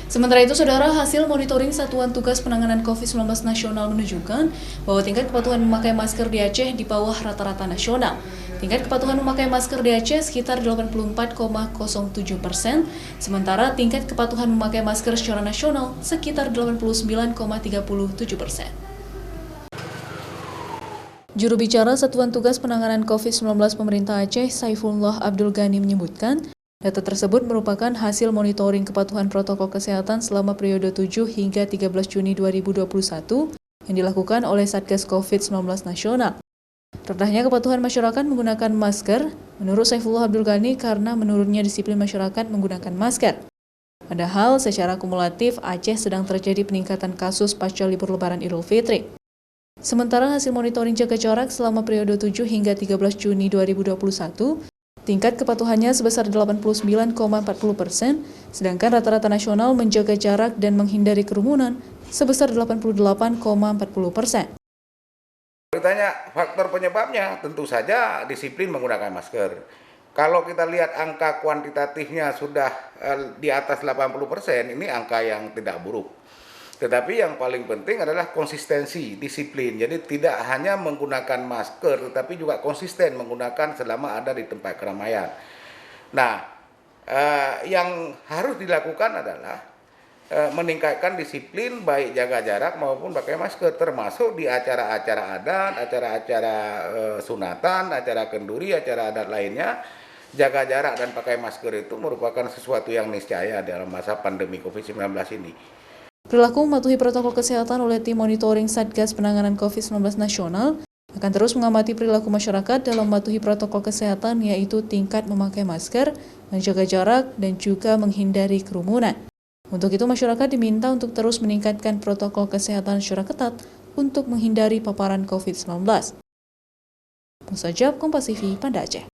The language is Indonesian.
Sementara itu, Saudara, hasil monitoring Satuan Tugas Penanganan COVID-19 Nasional menunjukkan bahwa tingkat kepatuhan memakai masker di Aceh di bawah rata-rata nasional. Tingkat kepatuhan memakai masker di Aceh sekitar 84,07%, sementara tingkat kepatuhan memakai masker secara nasional sekitar 89,37%. Juru bicara Satuan Tugas Penanganan COVID-19 Pemerintah Aceh, Saifullah Abdul Ghani menyebutkan, data tersebut merupakan hasil monitoring kepatuhan protokol kesehatan selama periode 7 hingga 13 Juni 2021 yang dilakukan oleh Satgas COVID-19 Nasional. Rendahnya kepatuhan masyarakat menggunakan masker, menurut Saifullah Abdul Ghani, karena menurunnya disiplin masyarakat menggunakan masker. Padahal secara kumulatif Aceh sedang terjadi peningkatan kasus pasca libur Lebaran Idul Fitri. Sementara hasil monitoring jaga jarak selama periode 7 hingga 13 Juni 2021, tingkat kepatuhannya sebesar 89,40%, sedangkan rata-rata nasional menjaga jarak dan menghindari kerumunan sebesar 88,40%. Ditanya faktor penyebabnya, tentu saja disiplin menggunakan masker. Kalau kita lihat angka kuantitatifnya sudah di atas 80%, ini angka yang tidak buruk. Tetapi yang paling penting adalah konsistensi, disiplin. Jadi tidak hanya menggunakan masker, tetapi juga konsisten menggunakan selama ada di tempat keramaian. Nah, yang harus dilakukan adalah meningkatkan disiplin baik jaga jarak maupun pakai masker, termasuk di acara-acara adat, acara-acara sunatan, acara kenduri, acara adat lainnya. Jaga jarak dan pakai masker itu merupakan sesuatu yang niscaya dalam masa pandemi COVID-19 ini. Perilaku mematuhi protokol kesehatan oleh tim monitoring Satgas Penanganan COVID-19 Nasional akan terus mengamati perilaku masyarakat dalam mematuhi protokol kesehatan, yaitu tingkat memakai masker, menjaga jarak, dan juga menghindari kerumunan. Untuk itu, masyarakat diminta untuk terus meningkatkan protokol kesehatan secara ketat untuk menghindari paparan COVID-19. Mustajab, Kompas TV, Banda Aceh.